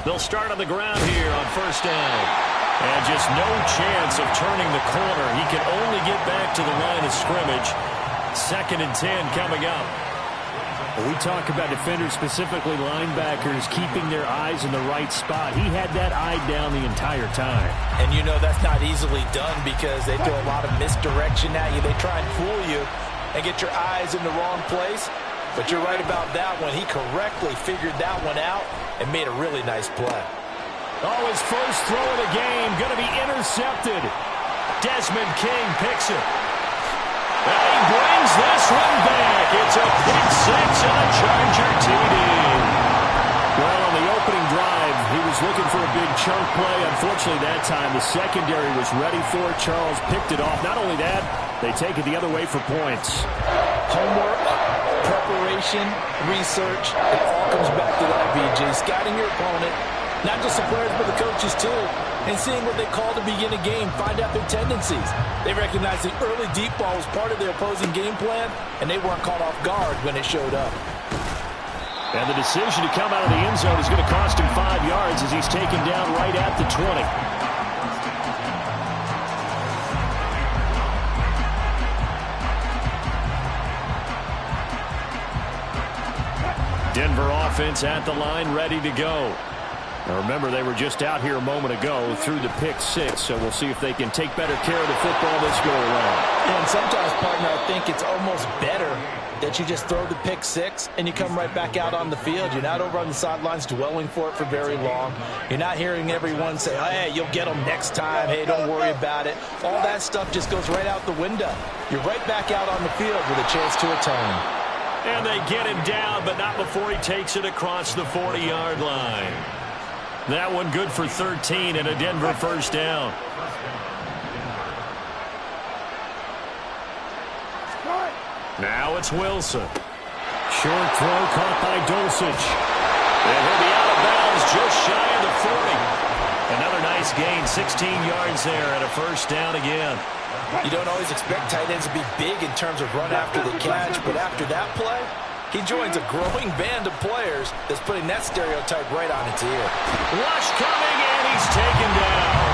They'll start on the ground here on first down. And just no chance of turning the corner. He can only get back to the line of scrimmage. 2nd and 10 coming up. We talk about defenders, specifically linebackers, keeping their eyes in the right spot. He had that eye down the entire time. And you know that's not easily done because they throw a lot of misdirection at you. They try and fool you and get your eyes in the wrong place. But you're right about that one. He correctly figured that one out and made a really nice play. Oh, his first throw of the game going to be intercepted. Desmond King picks it. And he brings this one back. It's a pick six and a Charger TD. Well, on the opening drive, he was looking for a big chunk play. Unfortunately, that time, the secondary was ready for it. Charles picked it off. Not only that, they take it the other way for points. Homework, preparation, research, it all comes back to that, BJ. Scouting your opponent, not just the players, but the coaches, too. And seeing what they call to begin a game, find out their tendencies. They recognize the early deep ball was part of their opposing game plan, and they weren't caught off guard when it showed up. And the decision to come out of the end zone is going to cost him 5 yards as he's taken down right at the 20. Denver offense at the line, ready to go. Now remember, they were just out here a moment ago through the pick six, so we'll see if they can take better care of the football this go around. And sometimes, partner, I think it's almost better that you just throw the pick six and you come right back out on the field. You're not over on the sidelines dwelling for it for very long. You're not hearing everyone say, hey, you'll get them next time. Hey, don't worry about it. All that stuff just goes right out the window. You're right back out on the field with a chance to atone. And they get him down, but not before he takes it across the 40-yard line. That one good for 13 and a Denver first down. Now it's Wilson. Short throw caught by Dulcich. And he'll be out of bounds just shy of the 40. Another nice gain, 16 yards there and a first down again. You don't always expect tight ends to be big in terms of run after the catch, but after that play, he joins a growing band of players that's putting that stereotype right on its ear. Rush coming, and he's taken down.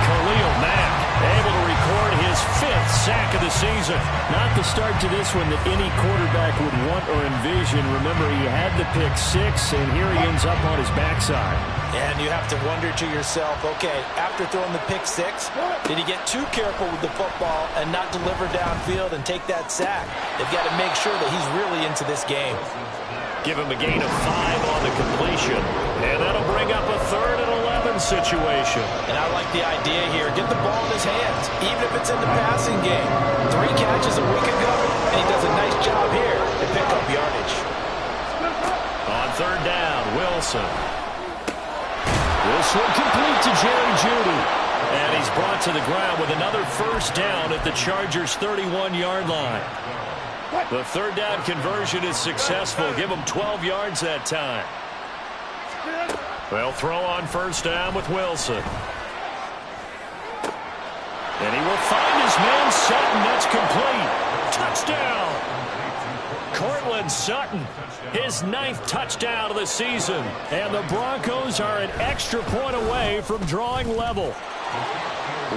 Khalil Mack able to record his 5th sack of the season. Not the start to this one that any quarterback would want or envision. Remember, he had the pick six, and here he ends up on his backside. And you have to wonder to yourself, okay, after throwing the pick six, did he get too careful with the football and not deliver downfield and take that sack? They've got to make sure that he's really into this game. Give him a gain of 5 on the completion. And that'll bring up a 3rd and 11 situation. And I like the idea here. Get the ball in his hands, even if it's in the passing game. 3 catches a week ago, and he does a nice job here to pick up yardage. On 3rd down, Wilson. This one complete to Jerry Jeudy. And he's brought to the ground with another first down at the Chargers' 31-yard line. The 3rd down conversion is successful. Give him 12 yards that time. They'll throw on first down with Wilson. And he will find his man Sutton. That's complete. Touchdown. Courtland Sutton, his 9th touchdown of the season. And the Broncos are an extra point away from drawing level.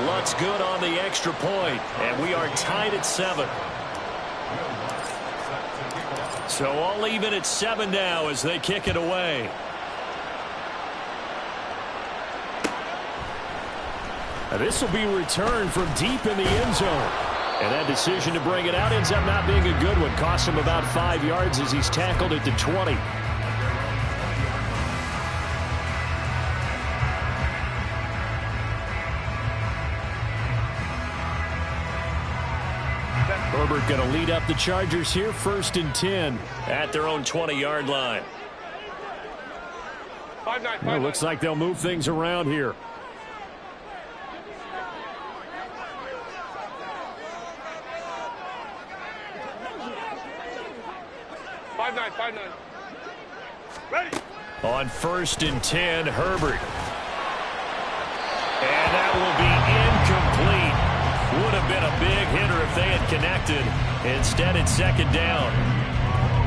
Looks good on the extra point. And we are tied at 7. So all even at 7 now as they kick it away. Now this will be returned from deep in the end zone. And that decision to bring it out ends up not being a good one. Cost him about 5 yards as he's tackled at the 20. Herbert going to lead up the Chargers here, 1st and 10 at their own 20-yard line. Well, looks like they'll move things around here. Ready. On 1st and 10, Herbert. And that will be incomplete. Would have been a big hitter if they had connected. Instead, it's 2nd down.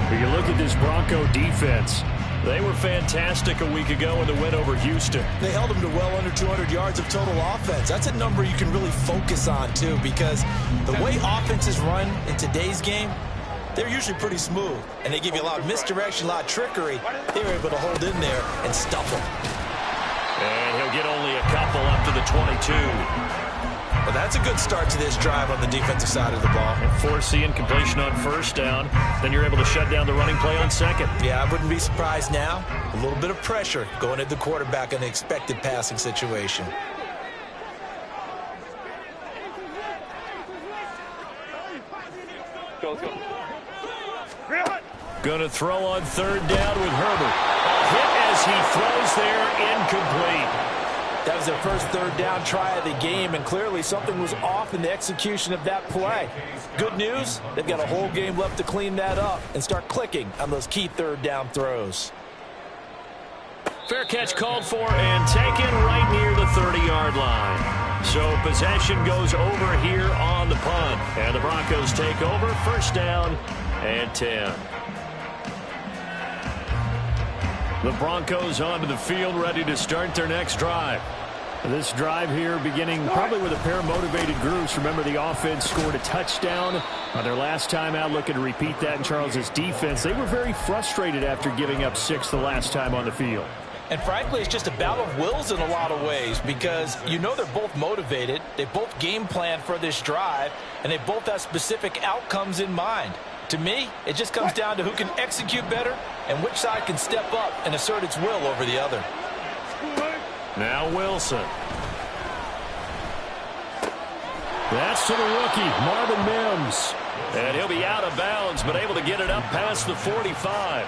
When you look at this Bronco defense, They were fantastic a week ago in the win over Houston. They held them to well under 200 yards of total offense. That's a number you can really focus on, too, because the way offenses run in today's game, they're usually pretty smooth, and they give you a lot of misdirection, a lot of trickery. They were able to hold in there and stuff them. And he'll get only a couple up to the 22. Well, that's a good start to this drive on the defensive side of the ball. And force the incompletion on first down. Then you're able to shut down the running play on second. Yeah, I wouldn't be surprised now. A little bit of pressure going at the quarterback in the expected passing situation. Going to throw on third down with Herbert. A hit as he throws there, incomplete. That was their first third down try of the game, and clearly something was off in the execution of that play. Good news, they've got a whole game left to clean that up and start clicking on those key third down throws. Fair catch called for and taken right near the 30-yard line. So possession goes over here on the punt. And the Broncos take over, first down and 10. The Broncos onto the field, ready to start their next drive. This drive here beginning probably with a pair of motivated groups. Remember, the offense scored a touchdown on their last time out. Looking to repeat that in Charles's defense. They were very frustrated after giving up 6 the last time on the field. And frankly, it's just a battle of wills in a lot of ways because you know they're both motivated. They both game plan for this drive, and they both have specific outcomes in mind. To me, it just comes down to who can execute better and which side can step up and assert its will over the other. Now Wilson. That's to the rookie, Marvin Mims. And he'll be out of bounds, but able to get it up past the 45.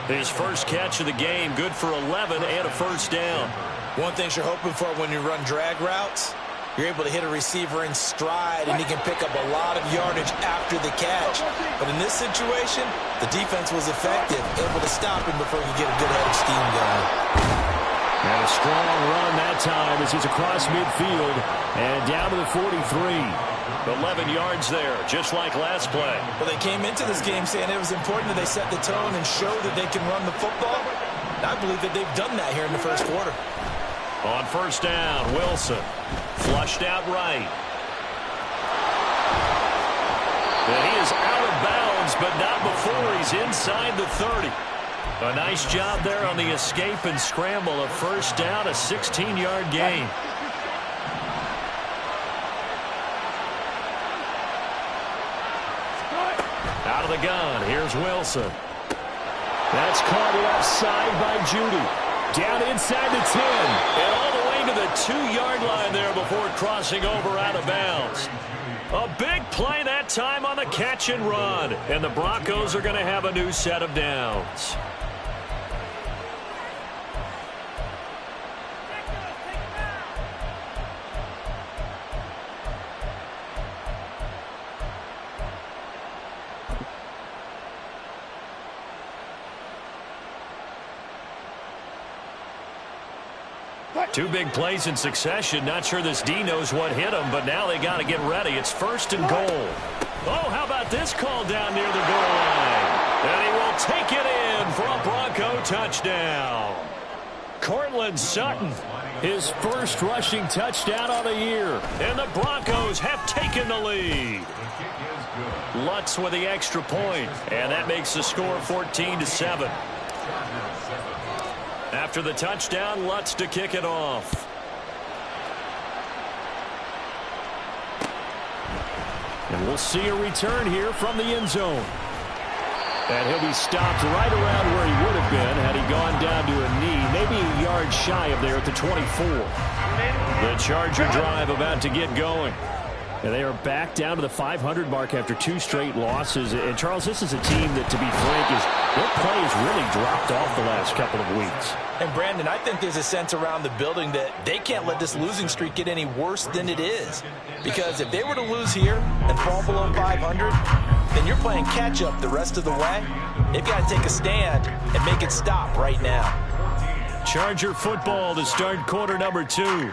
His first catch of the game, good for 11 and a first down. One thing you're hoping for when you run drag routes, you're able to hit a receiver in stride, and he can pick up a lot of yardage after the catch. But in this situation, the defense was effective, able to stop him before he could get a good head of steam going. And a strong run that time as he's across midfield and down to the 43. 11 yards there, just like last play. Well, they came into this game saying it was important that they set the tone and show that they can run the football. And I believe that they've done that here in the first quarter. On first down, Wilson. Flushed out right. And he is out of bounds, but not before he's inside the 30. A nice job there on the escape and scramble. A first down, a 16-yard gain. Out of the gun, here's Wilson. That's caught left side by Judy. Down inside the 10. And all the way to the 2-yard line there before crossing over out of bounds. A big play that time on the catch and run. And the Broncos are going to have a new set of downs. Two big plays in succession. Not sure this D knows what hit him, but now they got to get ready. It's first and goal. Oh, how about this call down near the goal line? And he will take it in for a Bronco touchdown. Courtland Sutton, his first rushing touchdown of the year. And the Broncos have taken the lead. Lutz with the extra point, and that makes the score 14-7. After the touchdown, Lutz to kick it off. And we'll see a return here from the end zone. And he'll be stopped right around where he would have been had he gone down to a knee, maybe a yard shy of there at the 24. The Charger drive about to get going. And they are back down to the 500 mark after 2 straight losses. And, Charles, this is a team that, to be frank, their play has really dropped off the last couple of weeks. And, Brandon, I think there's a sense around the building that they can't let this losing streak get any worse than it is. Because if they were to lose here and fall below 500, then you're playing catch-up the rest of the way. They've got to take a stand and make it stop right now. Charger football to start quarter number 2.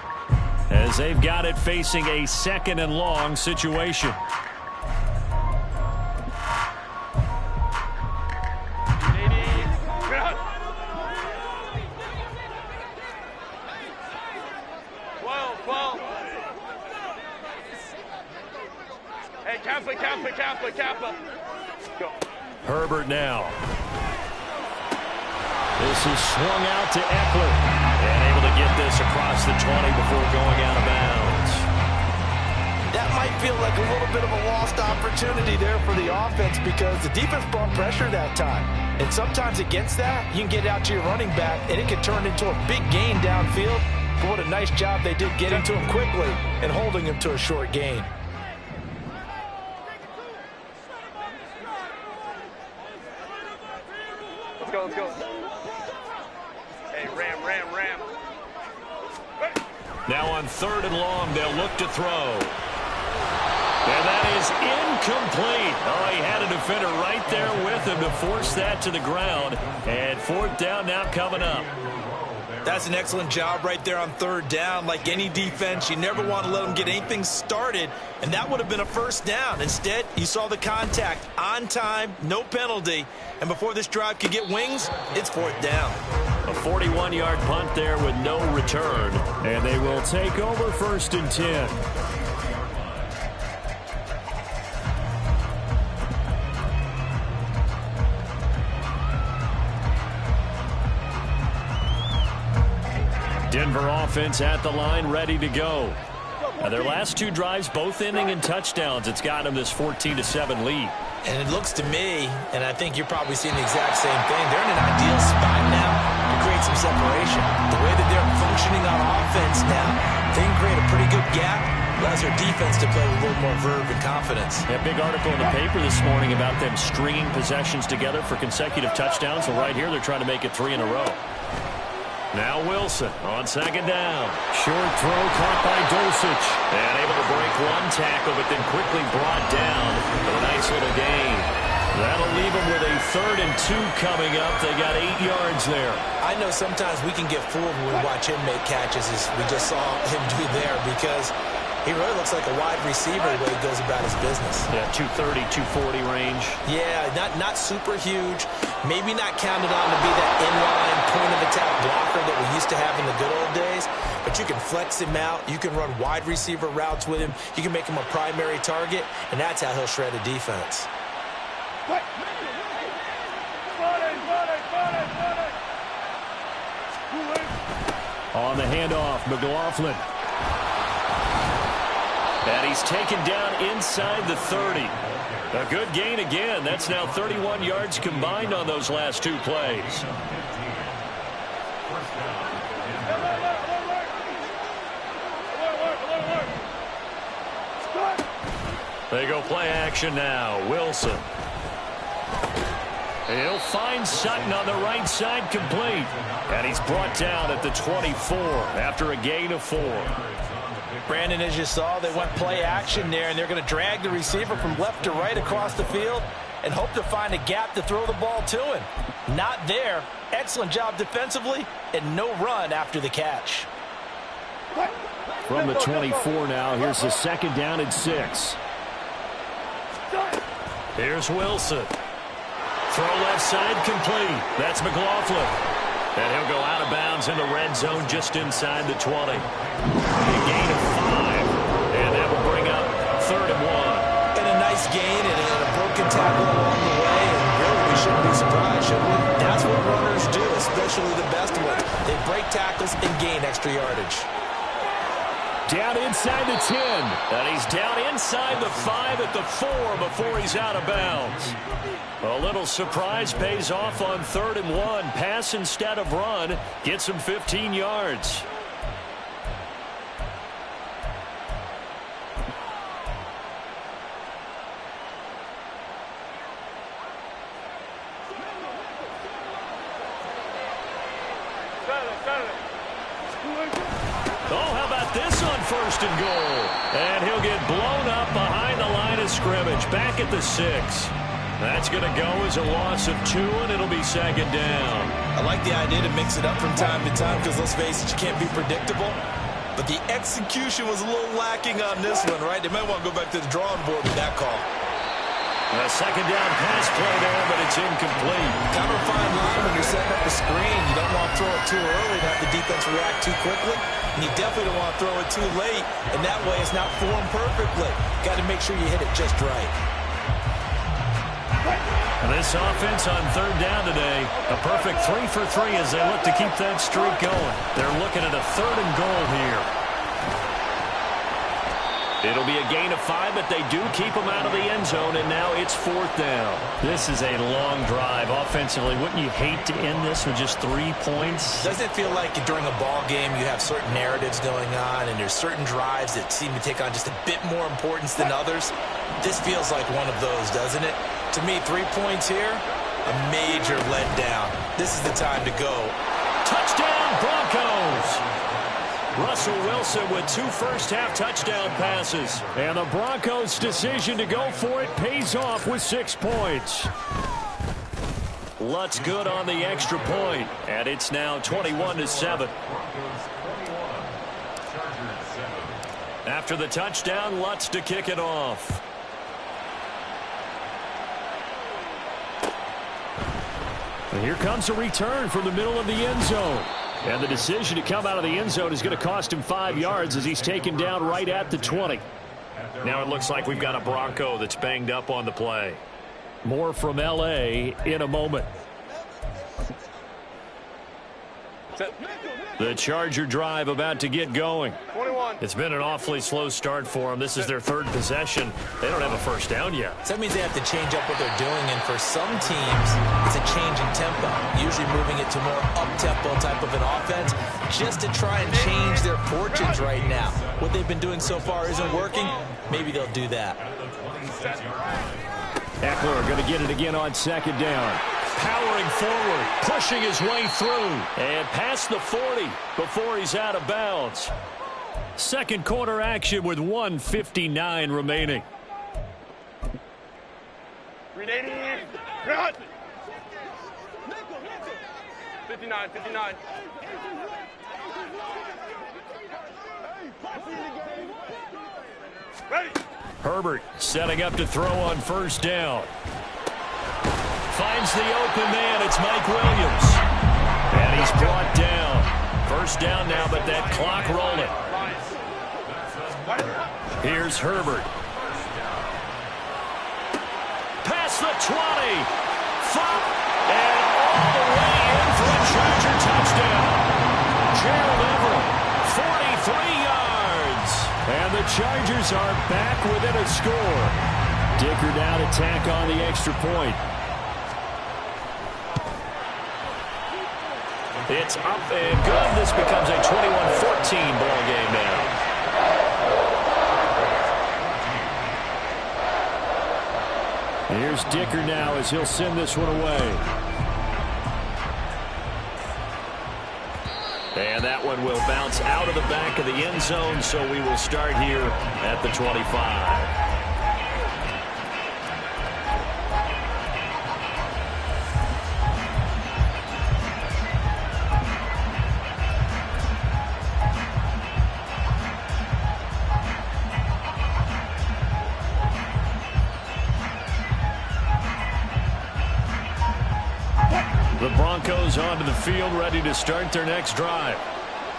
As they've got it facing a second and long situation. Kappa. Go. Herbert now. This is swung out to Eckler. And able to get this across the 20 before going out of bounds. That might feel like a little bit of a lost opportunity there for the offense because the defense brought pressure that time. And sometimes against that, you can get out to your running back, and it can turn into a big gain downfield. But what a nice job they did getting to him quickly and holding him to a short gain. Let's go. Hey, Ram. Now on 3rd and long, they'll look to throw. And that is incomplete. Oh, he had a defender right there with him to force that to the ground. And 4th down now coming up. That's an excellent job right there on 3rd down. Like any defense, you never want to let them get anything started, and that would have been a 1st down. Instead, you saw the contact on time, no penalty, and before this drive could get wings, it's 4th down. A 41-yard punt there with no return, and they will take over 1st and 10. Denver offense at the line, ready to go. Now their last 2 drives, both ending in touchdowns. It's got them this 14-7 lead. And it looks to me, and I think you're probably seeing the exact same thing, they're in an ideal spot now to create some separation. The way that they're functioning on offense now, they can create a pretty good gap. Allows their defense to play with a little more verve and confidence. A big article in the paper this morning about them stringing possessions together for consecutive touchdowns. Well, right here, they're trying to make it 3 in a row. Now Wilson on 2nd down. Short throw caught by Dulcich. And able to break 1 tackle, but then quickly brought down for a nice little gain. That'll leave them with a 3rd and 2 coming up. They got 8 yards there. I know sometimes we can get fooled when we watch him make catches, as we just saw him do there, because he really looks like a wide receiver the way he goes about his business. Yeah, 230, 240 range. Yeah, not super huge. Maybe not counted on to be that inline point-of-attack blocker that we used to have in the good old days. But you can flex him out. You can run wide receiver routes with him. You can make him a primary target, and that's how he'll shred a defense. On the handoff, McLaughlin. And he's taken down inside the 30. A good gain again. That's now 31 yards combined on those last 2 plays. They go play action now. Wilson. He'll find Sutton on the right side, complete. And he's brought down at the 24 after a gain of 4. Brandon, as you saw, they went play action there, and they're going to drag the receiver from left to right across the field and hope to find a gap to throw the ball to him. Not there. Excellent job defensively, and no run after the catch. From the 24 now, here's the 2nd down and 6. Here's Wilson. Throw left side, complete. That's McLaughlin. And he'll go out of bounds in the red zone just inside the 20. A gain of 5. And that will bring up 3rd and 1. And a nice gain and a broken tackle along the way. And really, we shouldn't be surprised, should we? That's what runners do, especially the best ones. They break tackles and gain extra yardage. Down inside the 10. And he's down inside the 5 at the 4 before he's out of bounds. A little surprise pays off on 3rd and 1. Pass instead of run. Gets him 15 yards. Oh, how about this on 1st and goal? And he'll get blown up behind the line of scrimmage. Back at the 6. That's going to go as a loss of 2, and it'll be 2nd down. I like the idea to mix it up from time to time because, let's face it, you can't be predictable. But the execution was a little lacking on this one, right? They might want to go back to the drawing board with that call. A 2nd down pass play there, but it's incomplete. Kind of a fine line when you're setting up a screen. You don't want to throw it too early and have the defense react too quickly. And you definitely don't want to throw it too late. And that way it's not formed perfectly. Got to make sure you hit it just right. This offense on third down today, a perfect 3 for 3 as they look to keep that streak going. They're looking at a 3rd and goal here. It'll be a gain of 5, but they do keep them out of the end zone, and now it's 4th down. This is a long drive offensively. Wouldn't you hate to end this with just 3 points? Doesn't it feel like during a ball game you have certain narratives going on and there's certain drives that seem to take on just a bit more importance than others? This feels like one of those, doesn't it? To me, 3 points here, a major letdown. This is the time to go. Touchdown, Broncos! Russell Wilson with 2 first-half touchdown passes. And the Broncos' decision to go for it pays off with 6 points. Lutz good on the extra point, and it's now 21-7. After the touchdown, Lutz to kick it off. And here comes a return from the middle of the end zone. And the decision to come out of the end zone is going to cost him 5 yards as he's taken down right at the 20. Now it looks like we've got a Bronco that's banged up on the play. More from L.A. in a moment. The Charger drive about to get going. 21. It's been an awfully slow start for them. This is their 3rd possession. They don't have a first down yet. So that means they have to change up what they're doing, and for some teams, it's a change in tempo, usually moving it to more up-tempo type of an offense, just to try and change their fortunes right now. What they've been doing so far isn't working. Maybe they'll do that. Eckler going to get it again on 2nd down. Powering forward, pushing his way through, and past the 40 before he's out of bounds. Second quarter action with 1:59 remaining. 380. Run. 59, 59. Ready. Herbert setting up to throw on 1st down. Finds the open man. It's Mike Williams. And he's brought down. 1st down now, but that clock rolling. Here's Herbert. Past the 20. And all the way in for a Charger touchdown. Gerald Everett, 43 yards. And the Chargers are back within a score. Dicker now to tack on the extra point. It's up and good. This becomes a 21-14 ball game now. Here's Dicker now as he'll send this one away. And that one will bounce out of the back of the end zone, so we will start here at the 25. The Broncos onto the field, ready to start their next drive.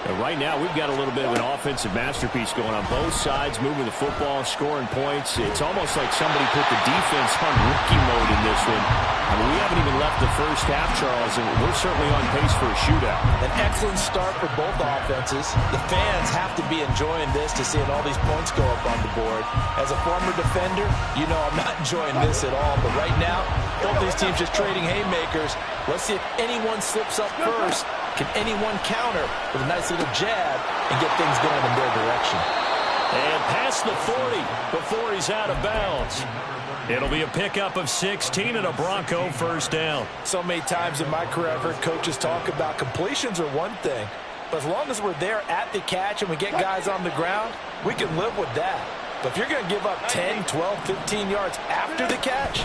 And right now, we've got a little bit of an offensive masterpiece going on both sides, moving the football, scoring points. It's almost like somebody put the defense on rookie mode in this one. I mean, we haven't even left the first half, Charles, and we're certainly on pace for a shootout. An excellent start for both offenses. The fans have to be enjoying this to seeing all these points go up on the board. As a former defender, you know I'm not enjoying this at all. But right now, both these teams just trading haymakers. Let's see if anyone slips up first. Can anyone counter with a nice little jab and get things going in their direction? And past the 40 before he's out of bounds. It'll be a pickup of 16 and a Bronco 1st down. So many times in my career I've heard coaches talk about completions are one thing, but as long as we're there at the catch and we get guys on the ground, we can live with that. But if you're going to give up 10, 12, 15 yards after the catch,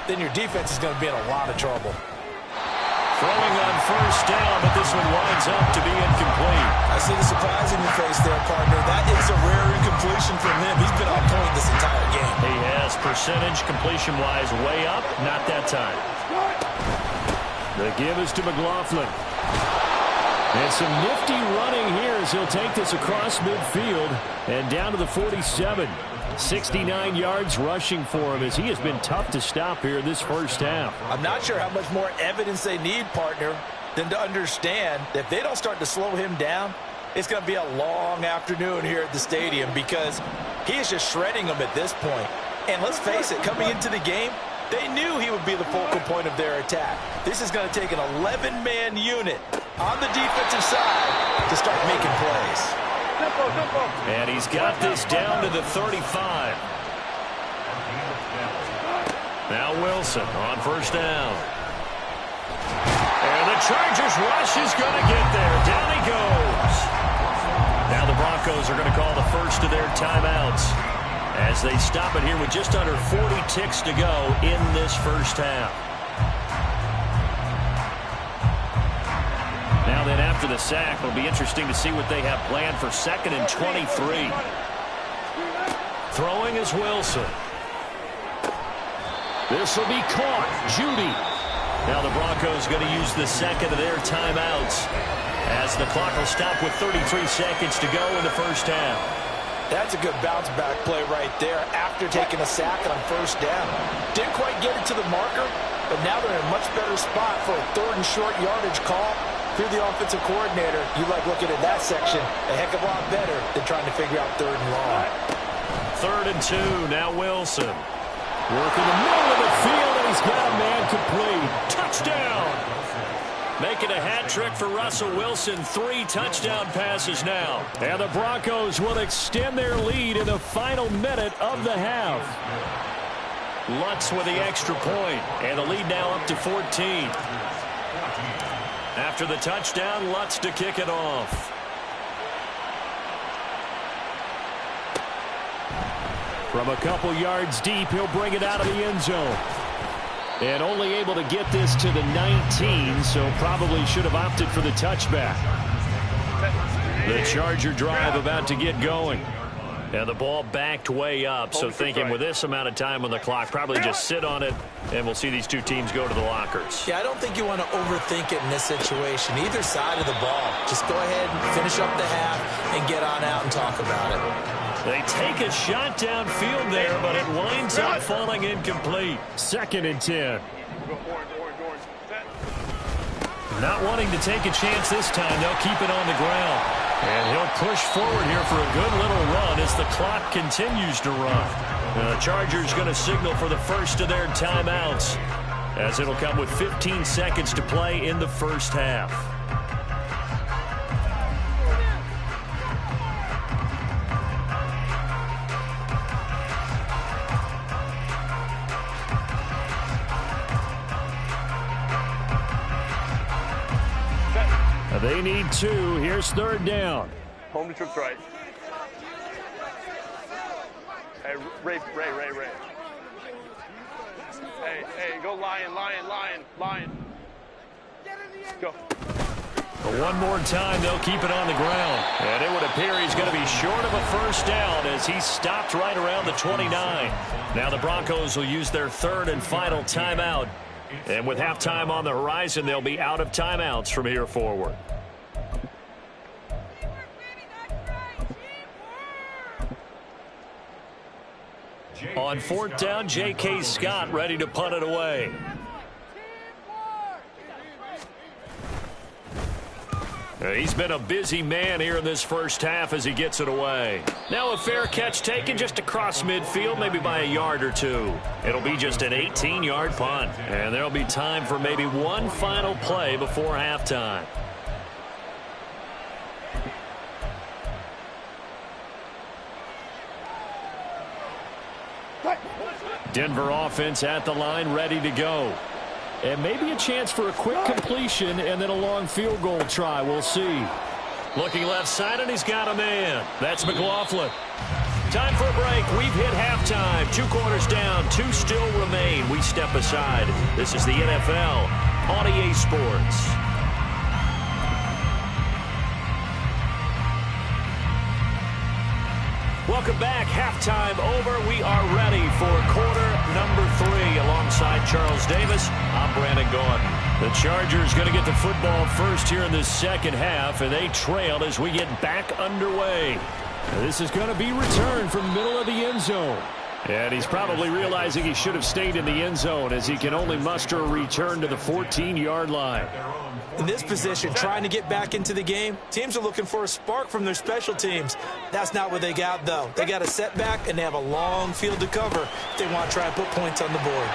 then your defense is going to be in a lot of trouble. Throwing on 1st down, but this one winds up to be incomplete. I see the surprise in your face there, partner. That is a rare incompletion from him. He's been on point this entire game. He has percentage completion-wise way up. Not that time. The give is to McLaughlin. And some nifty running here as he'll take this across midfield and down to the 47. 69 yards rushing for him as he has been tough to stop here this first half. I'm not sure how much more evidence they need, partner, than to understand that if they don't start to slow him down, it's going to be a long afternoon here at the stadium because he is just shredding them at this point. And let's face it, coming into the game, they knew he would be the focal point of their attack. This is going to take an 11-man unit on the defensive side to start making plays. And he's got this down to the 35. Now Wilson on first down. And the Chargers rush is going to get there. Down he goes. Now the Broncos are going to call the first of their timeouts as they stop it here with just under 40 ticks to go in this first half. Now then, after the sack, it'll be interesting to see what they have planned for 2nd and 23. Throwing is Wilson. This will be caught. Judy. Now the Broncos going to use the second of their timeouts as the clock will stop with 33 seconds to go in the first half. That's a good bounce-back play right there after taking a sack on first down. Didn't quite get it to the marker, but now they're in a much better spot for a 3rd and short yardage call. If you're the offensive coordinator, you like looking at that section a heck of a lot better than trying to figure out 3rd and long. 3rd and 2, now Wilson. Working the middle of the field, and he's got a man complete. Touchdown! Making a hat trick for Russell Wilson. 3 touchdown passes now. And the Broncos will extend their lead in the final minute of the half. Lutz with the extra point, and the lead now up to 14. After the touchdown, Lutz to kick it off. From a couple yards deep, he'll bring it out of the end zone. And only able to get this to the 19, so probably should have opted for the touchback. The Charger drive about to get going. And the ball backed way up, so thinking with this amount of time on the clock, probably just sit on it, and we'll see these two teams go to the lockers. Yeah, I don't think you want to overthink it in this situation. Either side of the ball. Just go ahead and finish up the half and get on out and talk about it. They take a shot downfield there, but it winds up falling incomplete. 2nd and 10. Not wanting to take a chance this time, they'll keep it on the ground. And he'll push forward here for a good little run as the clock continues to run. The Chargers going to signal for the first of their timeouts as it'll come with 15 seconds to play in the first half. They need 2. Here's 3rd down. Home to troops right. Hey, Ray. Hey, go Lion. Go. One more time, they'll keep it on the ground. And it would appear he's going to be short of a first down as he stopped right around the 29. Now the Broncos will use their 3rd and final timeout. And with halftime on the horizon, they'll be out of timeouts from here forward. On 4th down, J.K. Scott ready to punt it away. He's been a busy man here in this first half as he gets it away. Now a fair catch taken just across midfield, maybe by a yard or 2. It'll be just an 18-yard punt. And there'll be time for maybe one final play before halftime. Denver offense at the line, ready to go. And maybe a chance for a quick completion and then a long field goal try. We'll see. Looking left side, and he's got a man. That's McLaughlin. Time for a break. We've hit halftime. 2 quarters down. 2 still remain. We step aside. This is the NFL on EA Sports. Welcome back. Halftime over. We are ready for quarter number 3. Alongside Charles Davis, I'm Brandon Gaudin. The Chargers going to get the football first here in the second half, and they trail as we get back underway. This is going to be returned from the middle of the end zone. And he's probably realizing he should have stayed in the end zone as he can only muster a return to the 14-yard line. In this position, trying to get back into the game, teams are looking for a spark from their special teams. That's not what they got, though. They got a setback, and they have a long field to cover if they want to try and put points on the board.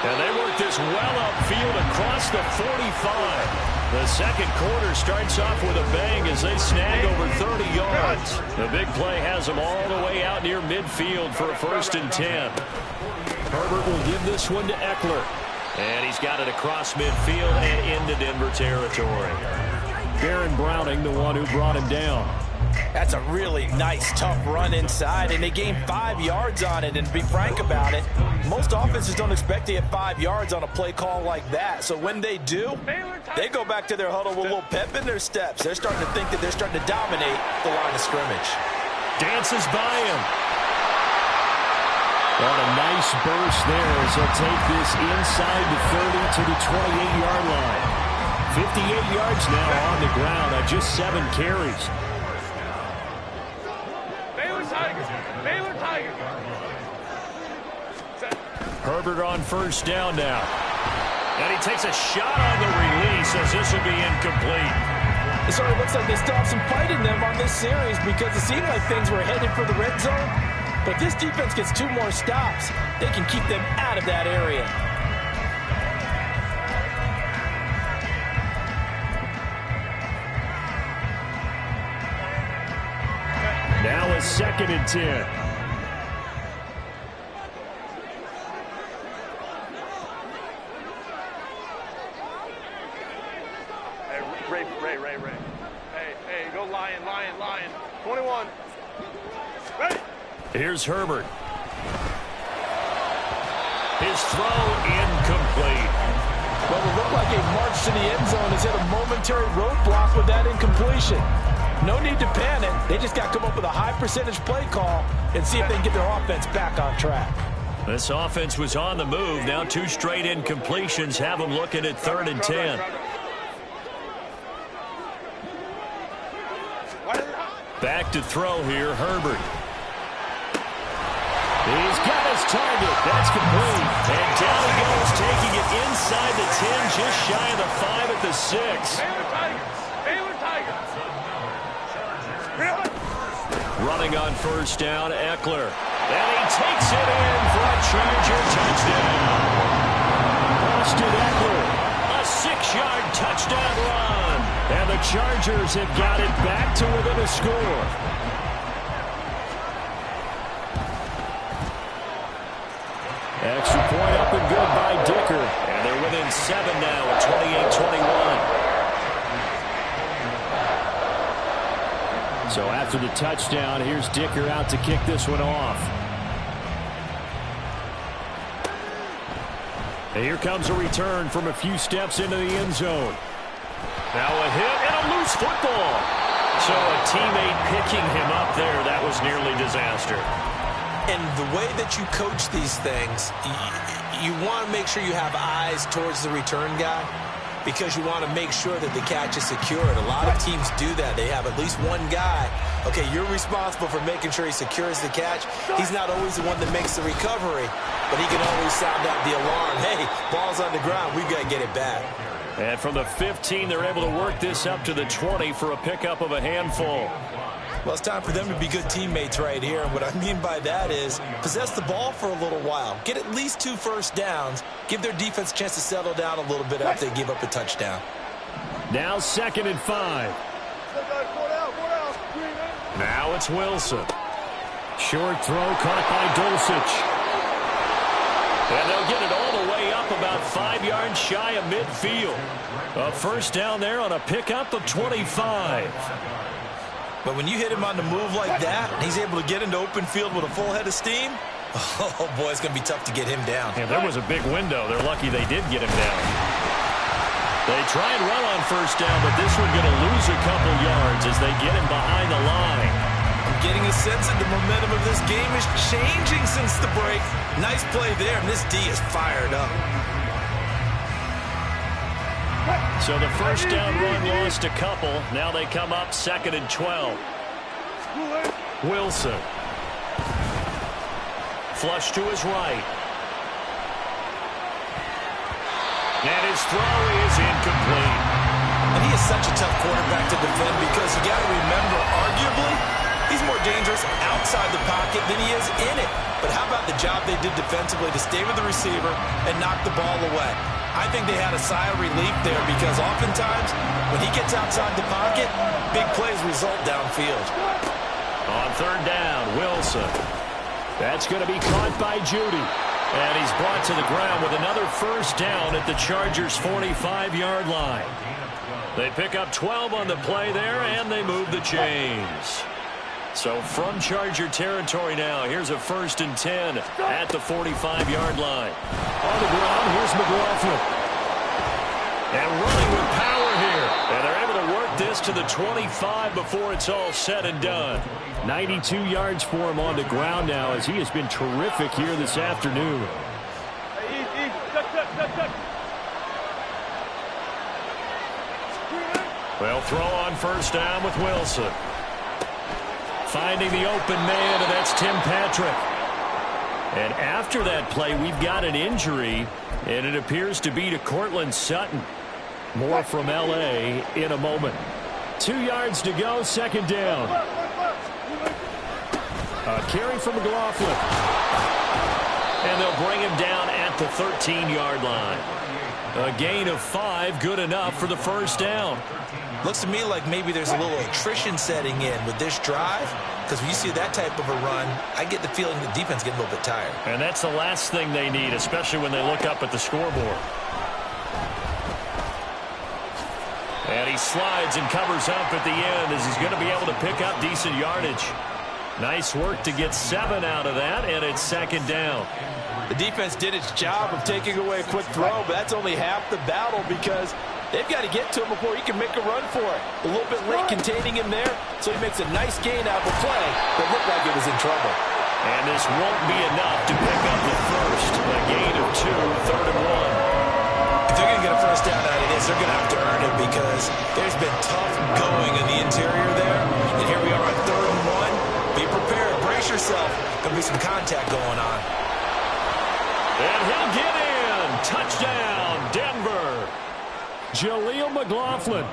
And they work this well upfield across the 45. The second quarter starts off with a bang as they snag over 30 yards. The big play has them all the way out near midfield for a 1st and 10. Herbert will give this one to Eckler. And he's got it across midfield and into Denver territory. Baron Browning, the one who brought him down. That's a really nice, tough run inside, and they gained 5 yards on it. And to be frank about it, most offenses don't expect to get 5 yards on a play call like that. So when they do, they go back to their huddle with a little pep in their steps. They're starting to think that they're starting to dominate the line of scrimmage. Dances by him. What a nice burst there as he'll take this inside the 30 to the 28-yard line. 58 yards now on the ground on just 7 carries. Baylor Tigers. Herbert on 1st down now. And he takes a shot on the release as this will be incomplete. It sort of looks like they still have some fight in them on this series because it seemed like things were headed for the red zone. But this defense gets 2 more stops. They can keep them out of that area. Now a 2nd and 10. Hey, Ray. Hey, go Lion. 21. Ready. Here's Herbert. His throw incomplete. Well, it looked like a march to the end zone has hit a momentary roadblock with that incompletion. No need to panic. They just got to come up with a high percentage play call and see if they can get their offense back on track. This offense was on the move. Now 2 straight incompletions have them looking at 3rd and 10. Back to throw here, Herbert. He's got his target. That's complete. And down he goes, taking it inside the 10, just shy of the 5 at the 6. Baylor Tigers. Running on 1st down, Eckler. And he takes it in for a Charger touchdown. Austin Eckler, a 6-yard touchdown run. And the Chargers have got it back to within a score. Extra point up and good by Dicker. And they're within 7 now at 28-21. So after the touchdown, here's Dicker out to kick this one off. And here comes a return from a few steps into the end zone. Now a hit and a loose football. So a teammate picking him up there, that was nearly disaster. And the way that you coach these things, you want to make sure you have eyes towards the return guy because you want to make sure that the catch is secured. A lot of teams do that. They have at least one guy. Okay, you're responsible for making sure he secures the catch. He's not always the one that makes the recovery, but he can always sound out the alarm. Hey, ball's on the ground. We've got to get it back. And from the 15, they're able to work this up to the 20 for a pickup of a handful. Well, it's time for them to be good teammates right here. And what I mean by that is possess the ball for a little while. Get at least 2 first downs. Give their defense a chance to settle down a little bit after they give up a touchdown. Now 2nd and 5. Now it's Wilson. Short throw caught by Dulcich. And they'll get it all the way up about 5 yards shy of midfield. A 1st down there on a pickup of 25. But when you hit him on the move like that, and he's able to get into open field with a full head of steam, oh, boy, it's going to be tough to get him down. And there was a big window. They're lucky they did get him down. They try and run on 1st down, but this one's going to lose a couple yards as they get him behind the line. I'm getting a sense that the momentum of this game is changing since the break. Nice play there, and this D is fired up. So the first down run lost a couple. Now they come up 2nd and 12. Wilson. Flush to his right. And his throw is incomplete. And he is such a tough quarterback to defend because you got to remember, arguably, he's more dangerous outside the pocket than he is in it. But how about the job they did defensively to stay with the receiver and knock the ball away? I think they had a sigh of relief there because oftentimes when he gets outside the pocket, big plays result downfield. On 3rd down, Wilson. That's going to be caught by Judy. And he's brought to the ground with another first down at the Chargers' 45-yard line. They pick up 12 on the play there, and they move the chains. So from Charger territory now, here's a 1st and 10 at the 45-yard line. On the ground, here's McLaughlin. And running with power here. And they're able to work this to the 25 before it's all said and done. 92 yards for him on the ground now as he has been terrific here this afternoon. Well, throw on 1st down with Wilson. Finding the open man, and that's Tim Patrick. And after that play, we've got an injury, and it appears to be to Courtland Sutton. More from L.A. in a moment. 2 yards to go, 2nd down. A carry from McLaughlin. And they'll bring him down at the 13-yard line. A gain of 5, good enough for the 1st down. Looks to me like maybe there's a little attrition setting in with this drive, because when you see that type of a run, I get the feeling the defense getting a little bit tired. And that's the last thing they need, especially when they look up at the scoreboard. And he slides and covers up at the end as he's going to be able to pick up decent yardage. Nice work to get 7 out of that, and it's 2nd down. The defense did its job of taking away a quick throw, but that's only half the battle because they've got to get to him before he can make a run for it. A little bit late containing him there, so he makes a nice gain out of the play, but looked like it was in trouble. And this won't be enough to pick up the first. A gain of 2, 3rd and 1. If they're going to get a first down out of this, they're going to have to earn it because there's been tough going in the interior there. And here we are on 3rd and 1. Be prepared. Brace yourself. There'll be some contact going on. And he'll get in. Touchdown, Denver. Jaleel McLaughlin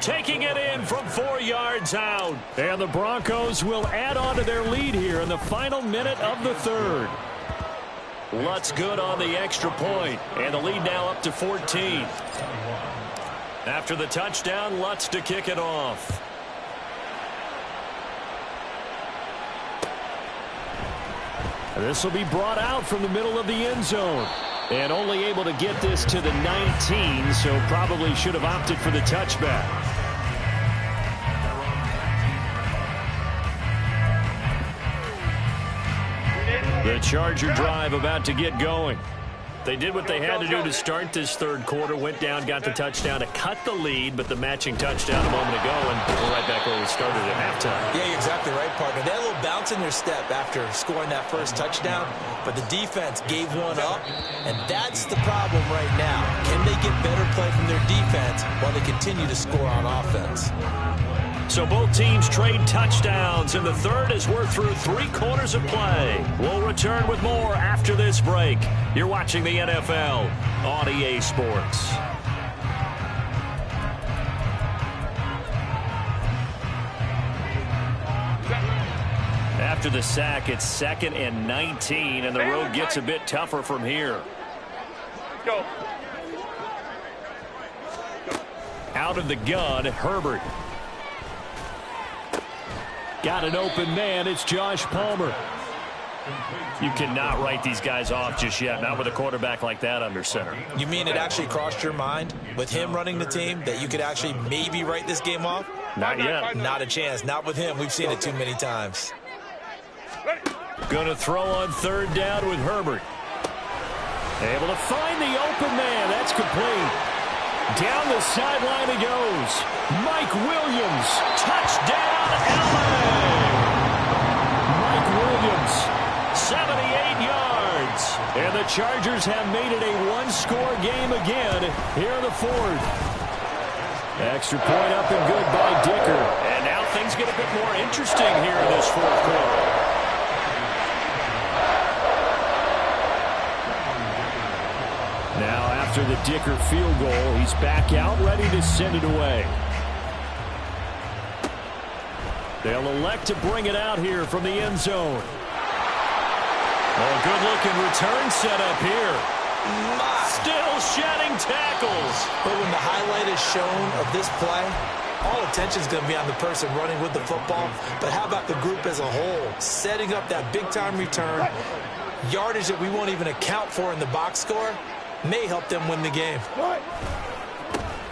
taking it in from 4 yards out. And the Broncos will add on to their lead here in the final minute of the 3rd. Lutz good on the extra point, and the lead now up to 14. After the touchdown, Lutz to kick it off. This will be brought out from the middle of the end zone. And only able to get this to the 19, so probably should have opted for the touchback. The Charger drive about to get going. They did what they had to do to start this 3rd quarter, went down, got the touchdown to cut the lead, but the matching touchdown a moment ago, and we're right back where we started at halftime. Yeah, you're exactly right, partner. They had a little bounce in their step after scoring that first touchdown, but the defense gave one up, and that's the problem right now. Can they get better play from their defense while they continue to score on offense? So both teams trade touchdowns, and the 3rd as we're through 3 quarters of play. We'll return with more after this break. You're watching the NFL on EA Sports. After the sack, it's 2nd and 19, and the road gets a bit tougher from here. Go. Out of the gun, Herbert. Got an open man. It's Josh Palmer. You cannot write these guys off just yet, not with a quarterback like that under center. You mean it actually crossed your mind with him running the team that you could actually maybe write this game off? Not yet. Not a chance. Not with him. We've seen it too many times. Going to throw on 3rd down with Herbert. Able to find the open man. That's complete. Down the sideline he goes. Mike Williams. Touchdown, LA. Mike Williams, 78 yards. And the Chargers have made it a 1-score game again here in the 4th. Extra point up and good by Dicker. And now things get a bit more interesting here in this fourth quarter. Now after the Dicker field goal, he's back out ready to send it away. They'll elect to bring it out here from the end zone. Oh, good-looking return set up here. Still shedding tackles. But when the highlight is shown of this play, all attention is going to be on the person running with the football. But how about the group as a whole? Setting up that big-time return, yardage that we won't even account for in the box score, may help them win the game.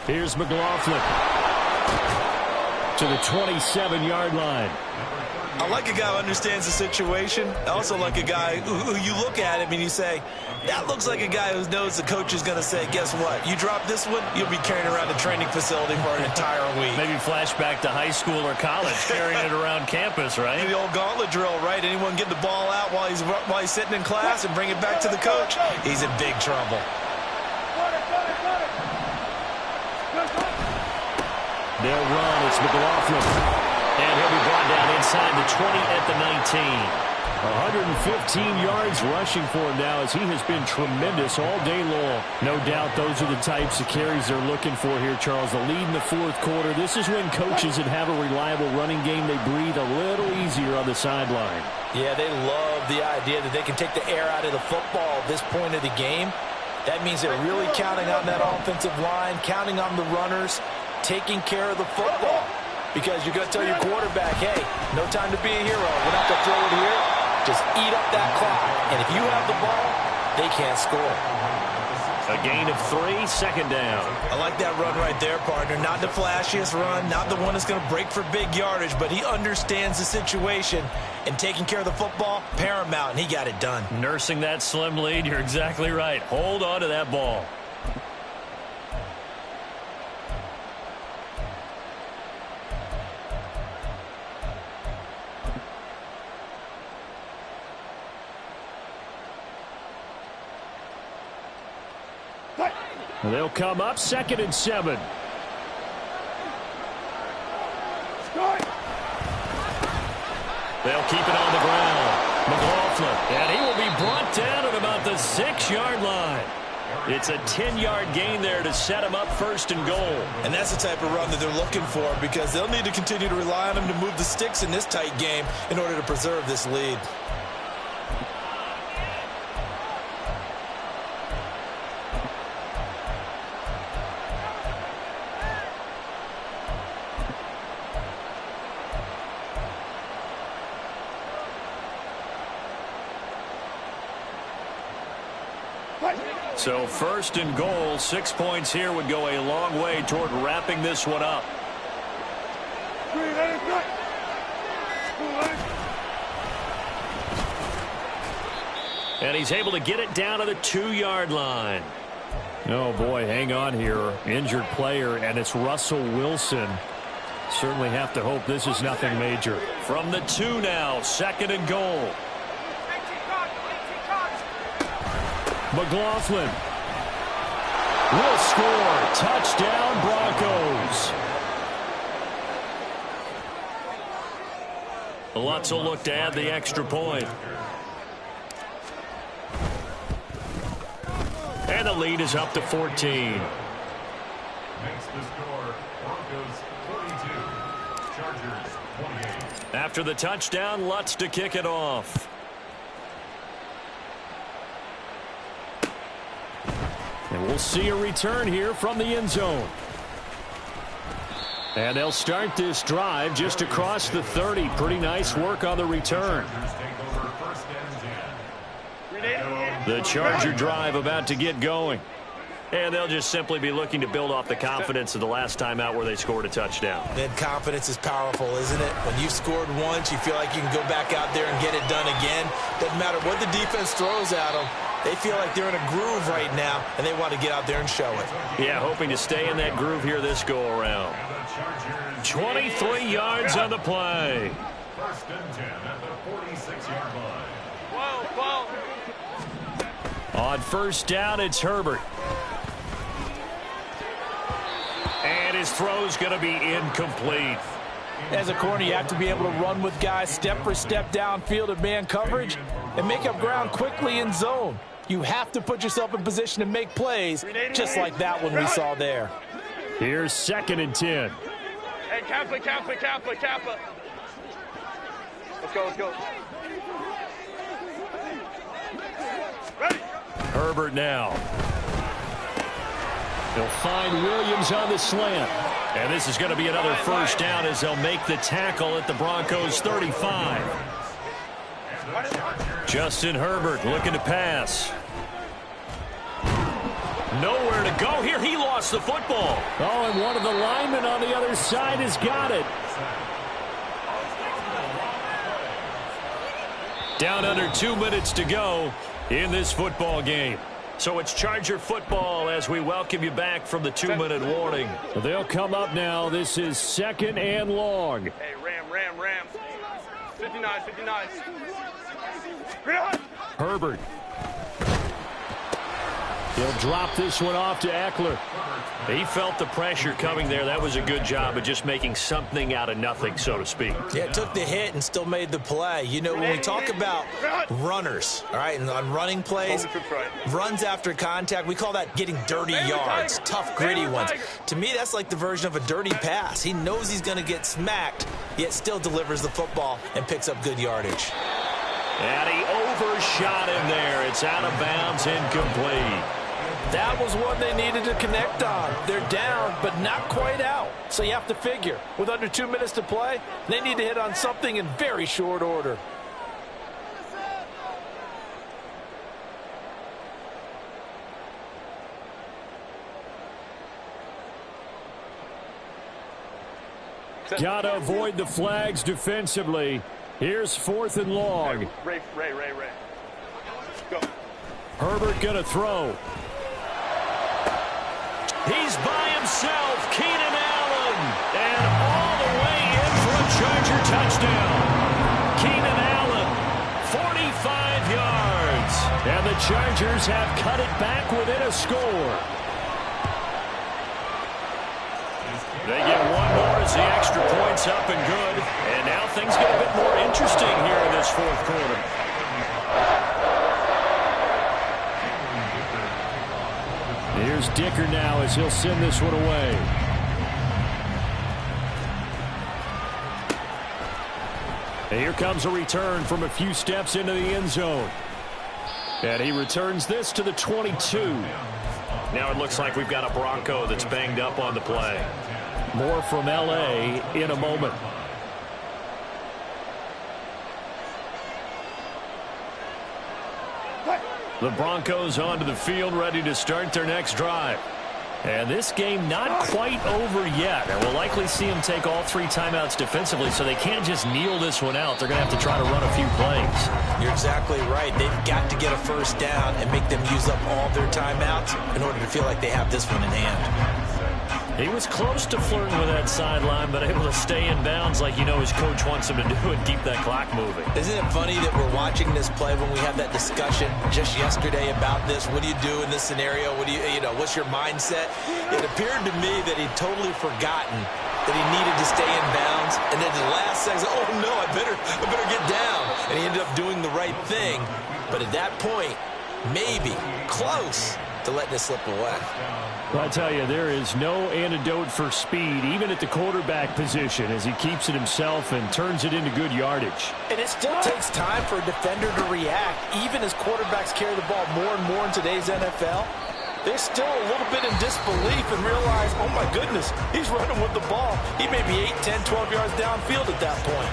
Here's McLaughlin to the 27-yard line. I like a guy who understands the situation. I also like a guy who you look at him and you say, that looks like a guy who knows the coach is going to say, guess what? You drop this one, you'll be carrying around the training facility for an entire week. Maybe flashback to high school or college, carrying it around campus, right? The old gauntlet drill, right? Anyone get the ball out while he's sitting in class and bring it back to the coach? He's in big trouble. They'll run. It's McLaughlin. And he'll be brought down inside the 20 at the 19. 115 yards rushing for him now as he has been tremendous all day long. No doubt those are the types of carries they're looking for here, Charles. The lead in the fourth quarter. This is when coaches that have a reliable running game, they breathe a little easier on the sideline. Yeah, they love the idea that they can take the air out of the football at this point of the game. That means they're really counting on that offensive line, counting on the runners, taking care of the football. Because you're going to tell your quarterback, hey, no time to be a hero. We're not going to throw it here. Just eat up that clock. And if you have the ball, they can't score. A gain of 3, second down. I like that run right there, partner. Not the flashiest run, not the one that's going to break for big yardage, but he understands the situation, and taking care of the football, paramount, and he got it done. Nursing that slim lead, you're exactly right. Hold on to that ball. They'll come up 2nd and 7. They'll keep it on the ground. McLaughlin, and he will be brought down at about the 6-yard line. It's a 10-yard gain there to set him up 1st and goal. And that's the type of run that they're looking for because they'll need to continue to rely on him to move the sticks in this tight game in order to preserve this lead. So 1st and goal, 6 points here would go a long way toward wrapping this one up. And he's able to get it down to the 2-yard line. Oh, boy, hang on here. Injured player, and it's Russell Wilson. Certainly have to hope this is nothing major. From the 2 now, 2nd and goal. McLaughlin will score. Touchdown, Broncos. Lutz will look to add the extra point. And the lead is up to 14. Makes the score Broncos 42, Chargers 28. After the touchdown, Lutz to kick it off. And we'll see a return here from the end zone. And they'll start this drive just across the 30. Pretty nice work on the return. The Charger drive about to get going. And they'll just simply be looking to build off the confidence of the last time out where they scored a touchdown. And confidence is powerful, isn't it? When you've scored once, you feel like you can go back out there and get it done again. Doesn't matter what the defense throws at them. They feel like they're in a groove right now, and they want to get out there and show it. Yeah, hoping to stay in that groove here this go-around. 23 yards on the play. 1st and 10 at the 46-yard line. Whoa. On 1st down, it's Herbert. And his throw's going to be incomplete. As a corner, you have to be able to run with guys step for step downfield in man coverage and make up ground quickly in zone. You have to put yourself in position to make plays, just like that one we saw there. Here's 2nd and 10. Hey, Kappa. Let's go. Ready. Herbert now. He'll find Williams on the slant. And this is going to be another first down as they'll make the tackle at the Broncos 35. Justin Herbert looking to pass. Nowhere to go here. He lost the football. Oh, and one of the linemen on the other side has got it. Down under 2 minutes to go in this football game. So it's Charger football as we welcome you back from the 2-minute warning. They'll come up now. This is 2nd and long. Hey, Ram. 59. Herbert. He'll drop this one off to Eckler. He felt the pressure coming there. That was a good job of just making something out of nothing, so to speak. Yeah, took the hit and still made the play. You know, when we talk about runners, all right, and on running plays, runs after contact, we call that getting dirty yards, tough, gritty ones. To me, that's like the version of a dirty pass. He knows he's going to get smacked, yet still delivers the football and picks up good yardage. And he overshot him there. It's out of bounds, incomplete. That was one they needed to connect on. They're down, but not quite out. So you have to figure, with under 2 minutes to play, they need to hit on something in very short order. Got to avoid the flags defensively. Here's 4th and long. Ray. Go. Herbert going to throw. He's by himself, Keenan Allen, and all the way in for a Charger touchdown. Keenan Allen, 45 yards. And the Chargers have cut it back within a score. They get one more as the extra point's up and good. And now things get a bit more interesting here in this 4th quarter. Here's Dicker now as he'll send this one away. And here comes a return from a few steps into the end zone. And he returns this to the 22. Now it looks like we've got a Bronco that's banged up on the play. More from L.A. in a moment. The Broncos onto the field, ready to start their next drive. And this game not quite over yet. And we'll likely see them take all 3 timeouts defensively, so they can't just kneel this one out. They're going to have to try to run a few plays. You're exactly right. They've got to get a first down and make them use up all their timeouts in order to feel like they have this one in hand. He was close to flirting with that sideline, but able to stay in bounds like you know his coach wants him to do and keep that clock moving. Isn't it funny that we're watching this play when we had that discussion just yesterday about this? What do you do in this scenario? What do you know, what's your mindset? It appeared to me that he'd totally forgotten that he needed to stay in bounds, and then the last second, oh no, I better get down. And he ended up doing the right thing. But at that point, maybe close to letting it slip away. Well, I tell you, there is no antidote for speed, even at the quarterback position, as he keeps it himself and turns it into good yardage. And it still takes time for a defender to react, even as quarterbacks carry the ball more and more in today's NFL. They're still a little bit in disbelief and realize, oh my goodness, he's running with the ball. He may be 8, 10, 12 yards downfield at that point.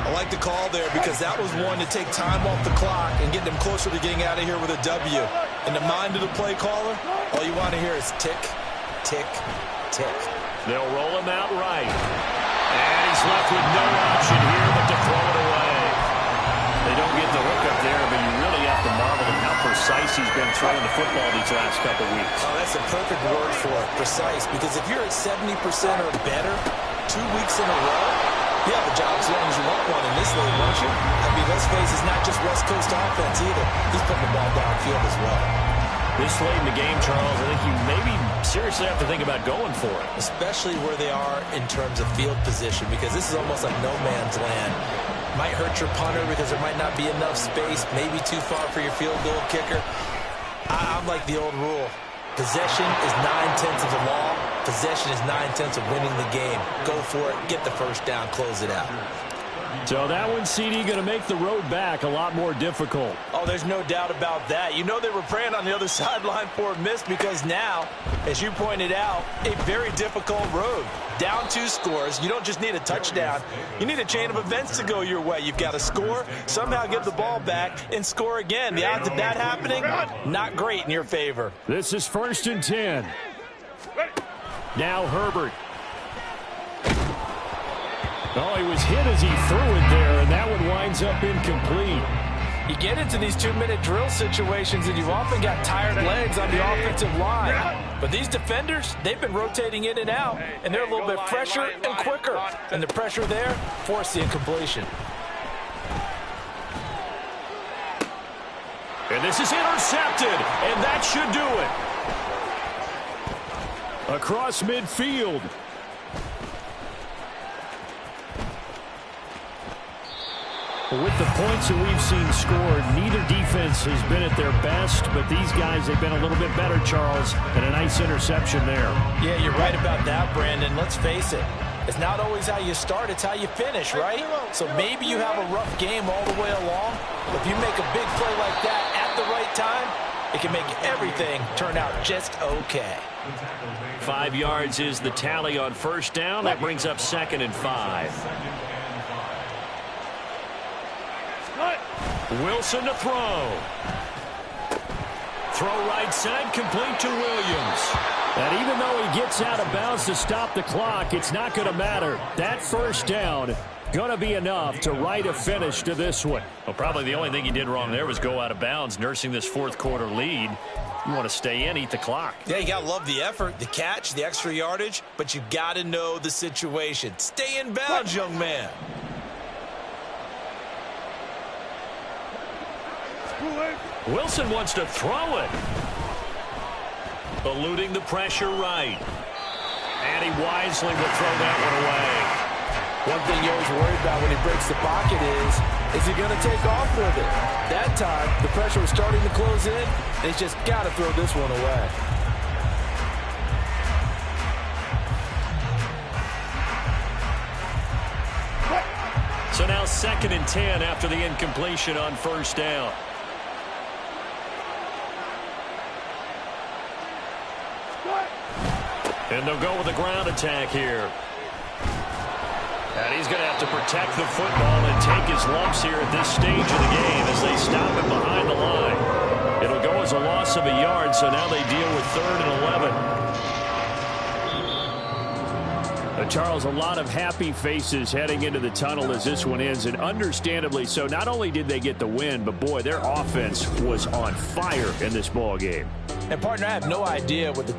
I like the call there because that was one to take time off the clock and get them closer to getting out of here with a W. In the mind of the play caller, all you want to hear is tick, tick, tick. They'll roll him out right. And he's left with no option here but to throw it away. They don't get the hook up there, but you really have to marvel at how precise he's been throwing the football these last couple weeks. Oh, that's a perfect word for it, precise, because if you're at 70% or better 2 weeks in a row, you have a job as long as you want one in this league, won't you? I mean, let's face it, it's not just West Coast offense either. He's putting the ball downfield as well. This late in the game, Charles, I think you maybe seriously have to think about going for it. Especially where they are in terms of field position, because this is almost like no man's land. Might hurt your punter because there might not be enough space, maybe too far for your field goal kicker. I'm like the old rule. Possession is 9/10 of the law. Possession is 9/10 of winning the game. Go for it, get the first down, close it out. So that one, CD, going to make the road back a lot more difficult. Oh, there's no doubt about that. You know they were praying on the other sideline for a miss, because now, as you pointed out, a very difficult road. Down 2 scores. You don't just need a touchdown. You need a chain of events to go your way. You've got to score, somehow give the ball back, and score again. The odds of that happening, not great in your favor. This is 1st and 10. Now Herbert. Oh, he was hit as he threw it there, and that one winds up incomplete. You get into these 2-minute drill situations, and you've often got tired legs on the offensive line. But these defenders, they've been rotating in and out, and they're a little bit fresher and quicker. And the pressure there forced the incompletion. And this is intercepted, and that should do it. Across midfield. With the points that we've seen scored, neither defense has been at their best, but these guys, they've been a little bit better, Charles, and a nice interception there. Yeah, you're right about that, Brandon. Let's face it. It's not always how you start, it's how you finish, right? So maybe you have a rough game all the way along, but if you make a big play like that at the right time, it can make everything turn out just okay. 5 yards is the tally on 1st down. That brings up 2nd and 5. Wilson to throw. Throw right side, complete to Williams. And even though he gets out of bounds to stop the clock, it's not going to matter. That 1st down going to be enough to write a finish to this one. Well, probably the only thing he did wrong there was go out of bounds, nursing this 4th quarter lead. You want to stay in, eat the clock. Yeah, you got to love the effort, the catch, the extra yardage, but you got to know the situation. Stay in bounds, young man. Wilson wants to throw it. Eluding the pressure right. And he wisely will throw that one away. One thing you always worry about when he breaks the pocket is he going to take off with it? That time, the pressure was starting to close in, and he's just got to throw this one away. So now 2nd and 10 after the incompletion on 1st down. And they'll go with a ground attack here. And he's going to have to protect the football and take his lumps here at this stage of the game as they stop him behind the line. It'll go as a loss of a yard, so now they deal with 3rd and 11. Charles, a lot of happy faces heading into the tunnel as this one ends, and understandably so. Not only did they get the win, but boy, their offense was on fire in this ball game. And partner, I have no idea what the